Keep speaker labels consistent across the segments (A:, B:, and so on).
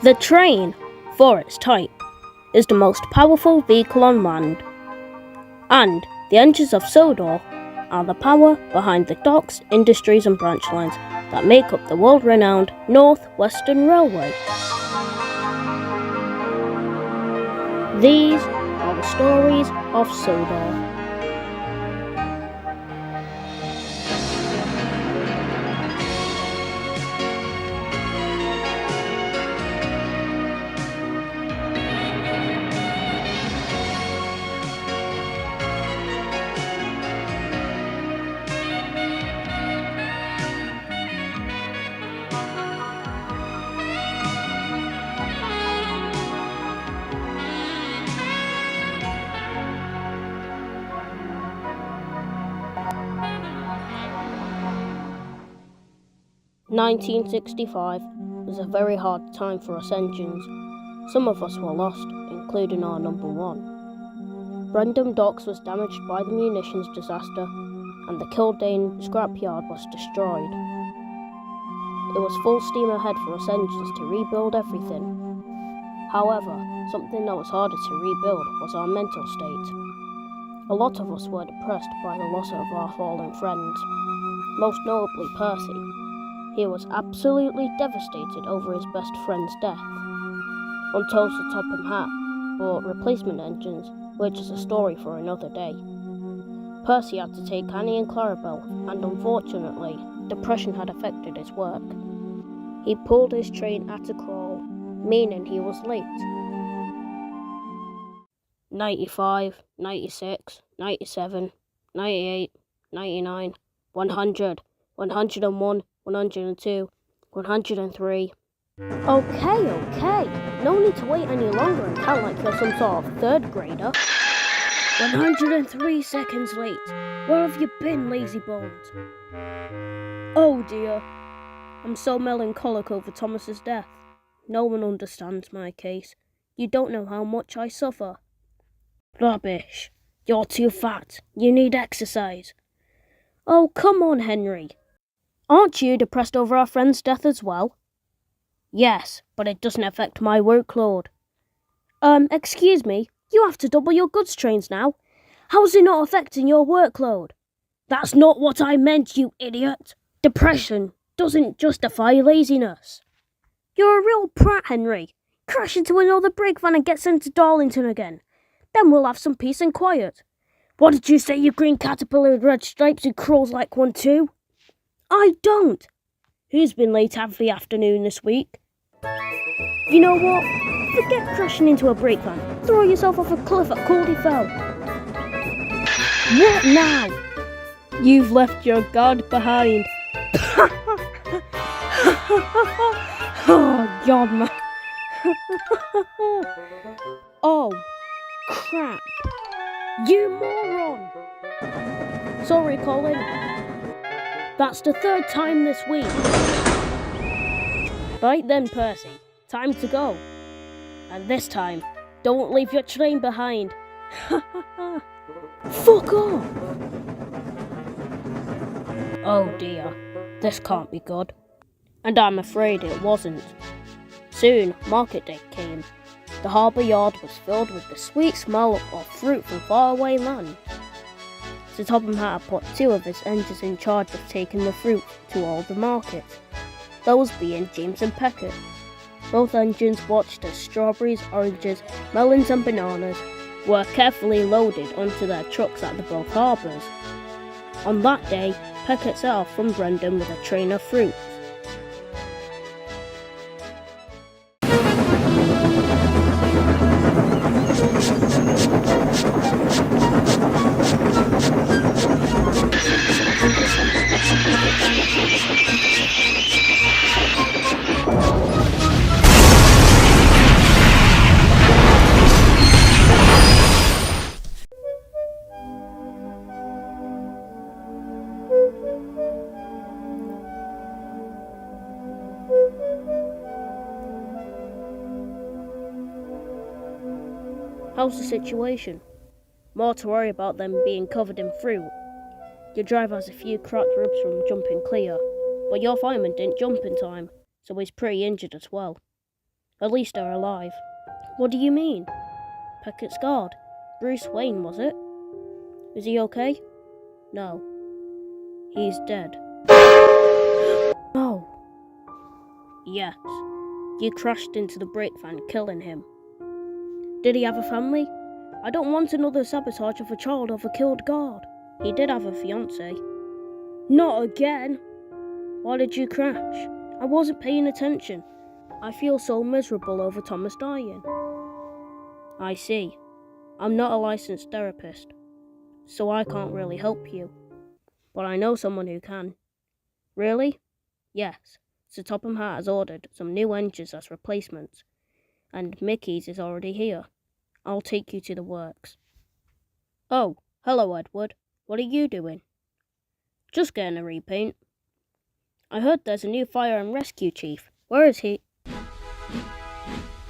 A: The train, for its type, is the most powerful vehicle on land, and the engines of Sodor are the power behind the docks, industries and branch lines that make up the world-renowned North Western Railway. These are the stories of Sodor. "1965 was a very hard time for us engines. Some of us were lost, including our number one. Brendam Docks was damaged by the munitions disaster, and the Kildane scrapyard was destroyed. It was full steam ahead for us engines to rebuild everything. However, something that was harder to rebuild was our mental state. A lot of us were depressed by the loss of our fallen friends, most notably Percy. He was absolutely devastated over his best friend's death. Until Sir Topham Hatt bought replacement engines, which is a story for another day. Percy had to take Annie and Clarabelle, and unfortunately, depression had affected his work. He pulled his train at a crawl, meaning he was late. 95, 96, 97, 98, 99, 100, 101, 102, 103. Okay. No need to wait any longer and count like you're some sort of third grader. 103 seconds late. Where have you been, lazy bones? Oh dear. I'm so melancholic over Thomas's death. No one understands my case. You don't know how much I suffer. Rubbish. You're too fat. You need exercise. Oh, come on, Henry. Aren't you depressed over our friend's death as well? Yes, but it doesn't affect my workload. Excuse me, you have to double your goods trains now. How's it not affecting your workload? That's not what I meant, you idiot. Depression doesn't justify laziness. You're a real prat, Henry. Crash into another brake van and get sent to Darlington again. Then we'll have some peace and quiet. What did you say, you green caterpillar with red stripes who crawls like one too? I don't. Who's been late every afternoon this week? You know what? Forget crashing into a brake van. Throw yourself off a cliff at Caldy Fell. What now? You've left your guard behind. Oh, God, man. Oh, crap. You moron. Sorry, Colin. That's the third time this week. Right then, Percy. Time to go. And this time, don't leave your train behind. Fuck off! Oh dear, this can't be good. And I'm afraid it wasn't. Soon, market day came. The harbour yard was filled with the sweet smell of fruit from faraway land. Sir Topham Hatt put two of his engines in charge of taking the fruit to all the markets, those being James and Peckett. Both engines watched as strawberries, oranges, melons and bananas were carefully loaded onto their trucks at the both harbours. On that day, Peckett set off from Brendam with a train of fruit. How's the situation? More to worry about than being covered in fruit. Your driver has a few cracked ribs from jumping clear, but your fireman didn't jump in time, so he's pretty injured as well. At least they're alive. What do you mean? Peckett's guard. Bruce Wayne, was it? Is he okay? No. He's dead. No. Yes. You crashed into the brake van, killing him. Did he have a family? I don't want another sabotage of a child of a killed guard. He did have a fiancée. Not again! Why did you crash? I wasn't paying attention. I feel so miserable over Thomas dying. I see. I'm not a licensed therapist, so I can't really help you. But I know someone who can. Really? Yes. Sir Topham Hatt has ordered some new engines as replacements, and Mickey's is already here. I'll take you to the works. Oh, hello, Edward. What are you doing? Just getting a repaint. I heard there's a new fire and rescue chief. Where is he?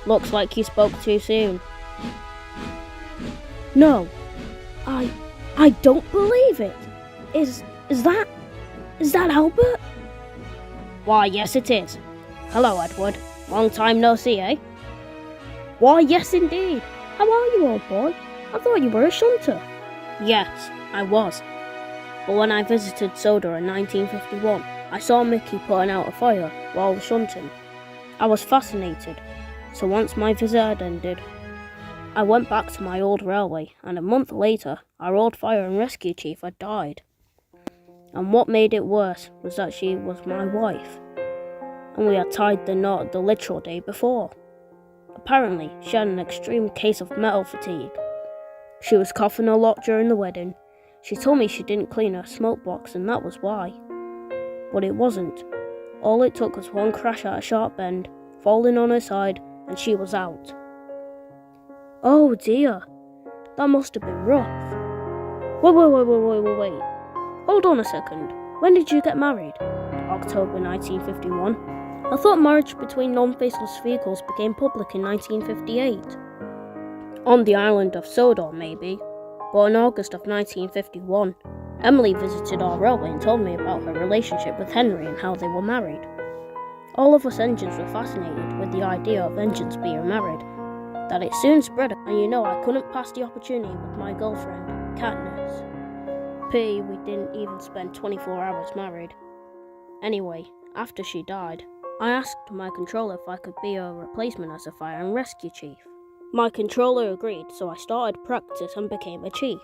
A: Looks like you spoke too soon. No, I don't believe it. Is that Albert? Why, yes it is. Hello, Edward. Long time no see, eh? Why, yes indeed. How are you, old boy? I thought you were a shunter. Yes, I was. But when I visited Soda in 1951, I saw Mickey putting out a fire while shunting. I was fascinated, so once my visit had ended, I went back to my old railway, and a month later, our old fire and rescue chief had died. And what made it worse was that she was my wife, and we had tied the knot the literal day before. Apparently, she had an extreme case of metal fatigue. She was coughing a lot during the wedding. She told me she didn't clean her smoke box, and that was why. But it wasn't. All it took was one crash at a sharp bend, falling on her side, and she was out. Oh dear, that must have been rough. Wait. Hold on a second. When did you get married? October 1951. I thought marriage between non-faceless vehicles became public in 1958. On the island of Sodor, maybe. But in August of 1951, Emily visited our railway and told me about her relationship with Henry and how they were married. All of us engines were fascinated with the idea of engines being married, that it soon spread, and I couldn't pass the opportunity with my girlfriend, Katniss. Pity we didn't even spend 24 hours married. Anyway, after she died, I asked my controller if I could be her replacement as a fire and rescue chief. My controller agreed, so I started practice and became a chief.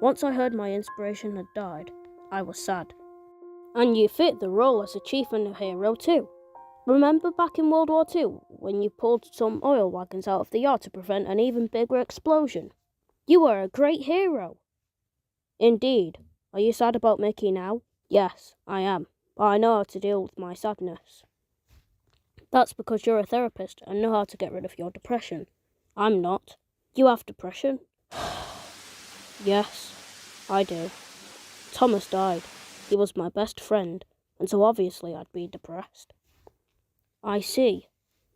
A: Once I heard my inspiration had died, I was sad. And you fit the role as a chief and a hero too. Remember back in World War II, when you pulled some oil wagons out of the yard to prevent an even bigger explosion? You were a great hero. Indeed. Are you sad about Mickey now? Yes, I am, but I know how to deal with my sadness. That's because you're a therapist and know how to get rid of your depression. I'm not. You have depression? Yes, I do. Thomas died. He was my best friend, and so obviously I'd be depressed. I see.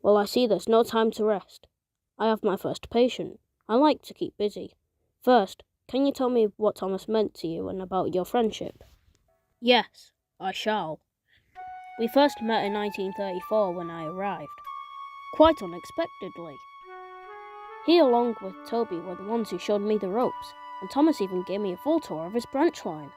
A: Well, I see there's no time to rest. I have my first patient. I like to keep busy. First, can you tell me what Thomas meant to you and about your friendship? Yes, I shall. We first met in 1934 when I arrived. Quite unexpectedly. He, along with Toby, were the ones who showed me the ropes, and Thomas even gave me a full tour of his branch line.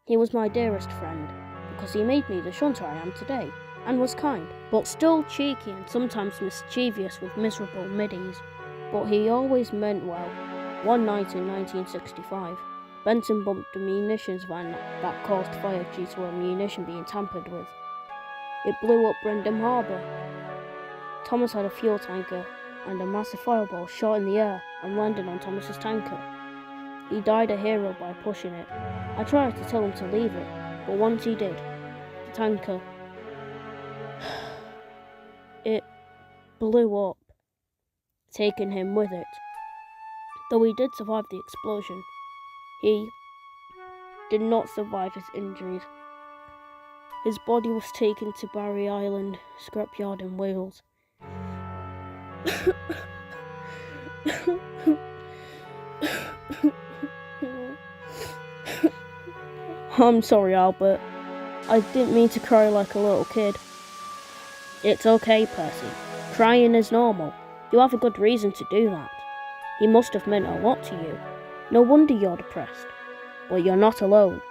A: He was my dearest friend, because he made me the shunter I am today, and was kind, but still cheeky and sometimes mischievous with miserable middies. But he always meant well. One night in 1965, Benson bumped a munitions van that caused fire due to ammunition being tampered with. It blew up Brendam Harbour. Thomas had a fuel tanker, and a massive fireball shot in the air and landed on Thomas's tanker. He died a hero by pushing it. I tried to tell him to leave it, but once he did, the tanker, it blew up, taking him with it. Though he did survive the explosion, he did not survive his injuries. His body was taken to Barry Island scrapyard in Wales. I'm sorry, Albert. I didn't mean to cry like a little kid. It's okay, Percy. Crying is normal. You have a good reason to do that. He must have meant a lot to you. No wonder you're depressed. But you're not alone.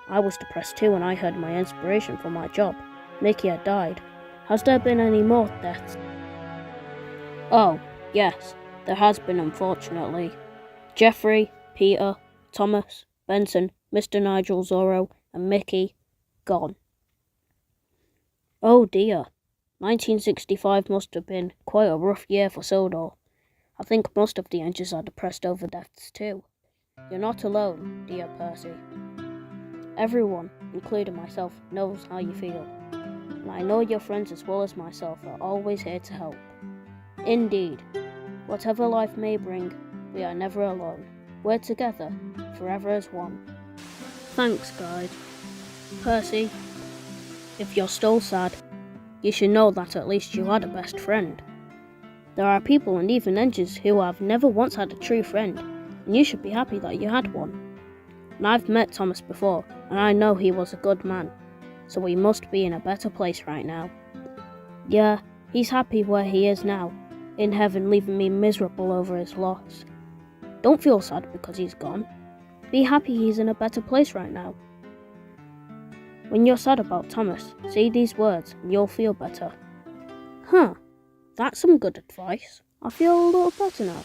A: I was depressed too when I heard my inspiration for my job. Mickey had died. Has there been any more deaths? Oh, yes, there has been, unfortunately. Jeffrey, Peter, Thomas, Benson, Mr. Nigel Zorro, and Mickey, gone. Oh dear, 1965 must have been quite a rough year for Sodor. I think most of the engines are depressed over deaths too. You're not alone, dear Percy. Everyone, including myself, knows how you feel. And I know your friends as well as myself are always here to help. Indeed, whatever life may bring, we are never alone. We're together, forever as one. Thanks, guide. Percy, if you're still sad, you should know that at least you had a best friend. There are people and even engines who have never once had a true friend, and you should be happy that you had one. And I've met Thomas before, and I know he was a good man, so he must be in a better place right now. Yeah, he's happy where he is now, in heaven, leaving me miserable over his loss. Don't feel sad because he's gone. Be happy he's in a better place right now. When you're sad about Thomas, say these words and you'll feel better. Huh, that's some good advice. I feel a little better now.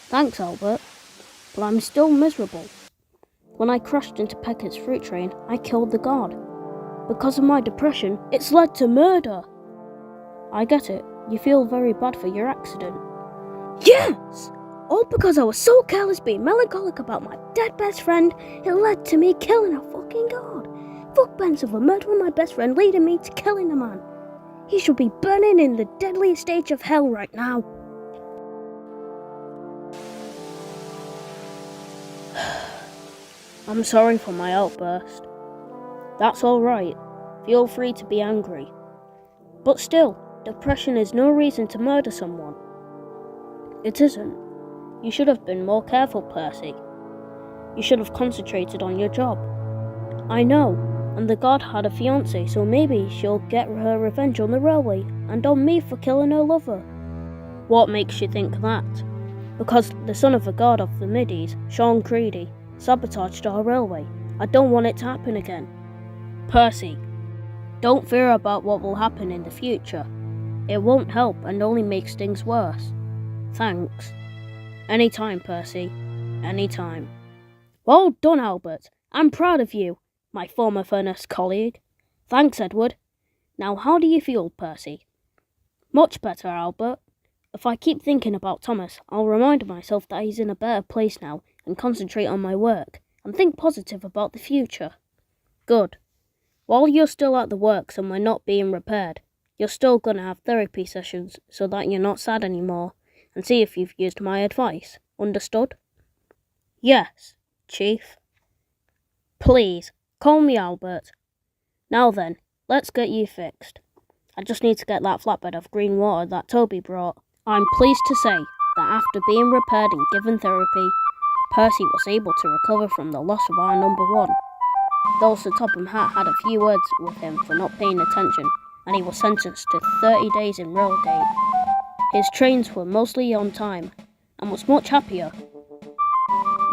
A: Thanks, Albert, but I'm still miserable. When I crashed into Peckett's fruit train, I killed the guard. Because of my depression, it's led to murder. I get it. You feel very bad for your accident. Yes! All because I was so careless being melancholic about my dead best friend, it led to me killing a fucking guard. Fuck Benson for murdering my best friend, leading me to killing a man. He should be burning in the deadliest stage of hell right now. I'm sorry for my outburst. That's alright. Feel free to be angry. But still, depression is no reason to murder someone. It isn't. You should have been more careful, Percy. You should have concentrated on your job. I know, and the guard had a fiancée, so maybe she'll get her revenge on the railway, and on me for killing her lover. What makes you think that? Because the son of a guard of the Middies, Sean Creedy, sabotaged our railway. I don't want it to happen again. Percy, don't fear about what will happen in the future. It won't help and only makes things worse. Thanks. Anytime, Percy. Anytime. Well done, Albert. I'm proud of you, my former furnace colleague. Thanks, Edward. Now, how do you feel, Percy? Much better, Albert. If I keep thinking about Thomas, I'll remind myself that he's in a better place now and concentrate on my work and think positive about the future. Good. While you're still at the works and we're not being repaired, you're still going to have therapy sessions so that you're not sad anymore, and see if you've used my advice. Understood? Yes, Chief. Please, call me Albert. Now then, let's get you fixed. I just need to get that flatbed of green water that Toby brought. I'm pleased to say that after being repaired and given therapy, Percy was able to recover from the loss of our number one. Though Sir Topham Hatt had a few words with him for not paying attention, and he was sentenced to 30 days in Railgate. His trains were mostly on time, and was much happier,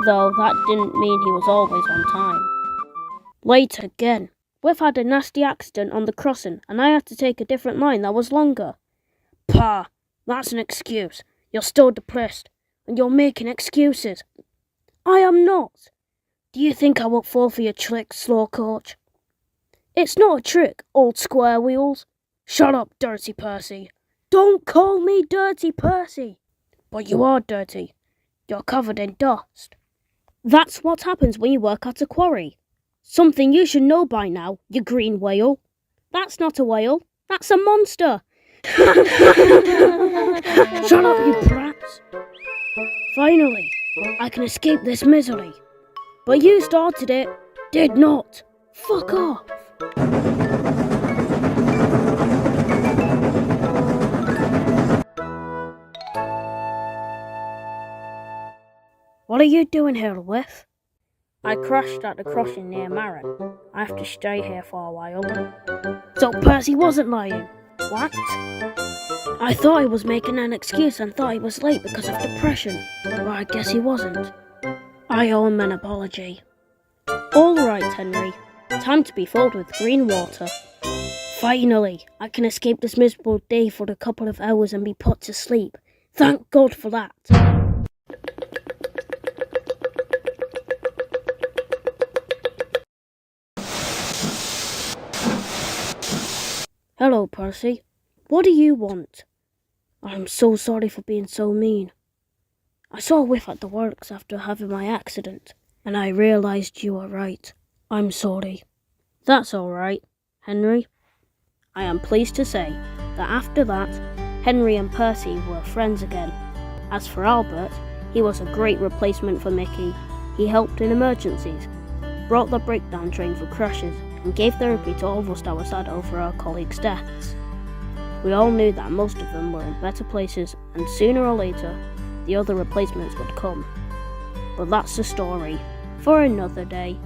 A: though that didn't mean he was always on time. Late again. We've had a nasty accident on the crossing, and I had to take a different line that was longer. Pah, that's an excuse. You're still depressed, and you're making excuses. I am not. Do you think I won't fall for your trick, slow coach? It's not a trick, old square wheels. Shut up, Dirty Percy. Don't call me Dirty Percy. But you are dirty. You're covered in dust. That's what happens when you work at a quarry. Something you should know by now, you green whale. That's not a whale. That's a monster. Shut up, you brats. Finally, I can escape this misery. But you started it. Did not. Fuck off. What are you doing here, Whiff? I crashed at the crossing near Marin. I have to stay here for a while. So Percy wasn't lying. What? I thought he was making an excuse and thought he was late because of depression, but I guess he wasn't. I owe him an apology. All right, Henry. Time to be filled with green water. Finally, I can escape this miserable day for a couple of hours and be put to sleep. Thank God for that. Hello, Percy. What do you want? I'm so sorry for being so mean. I saw a whiff at the works after having my accident, and I realised you were right. I'm sorry. That's all right, Henry. I am pleased to say that after that, Henry and Percy were friends again. As for Albert, he was a great replacement for Mickey. He helped in emergencies, brought the breakdown train for crashes, and gave therapy to all of us that were sad over our colleagues' deaths. We all knew that most of them were in better places, and sooner or later, the other replacements would come. But that's the story for another day.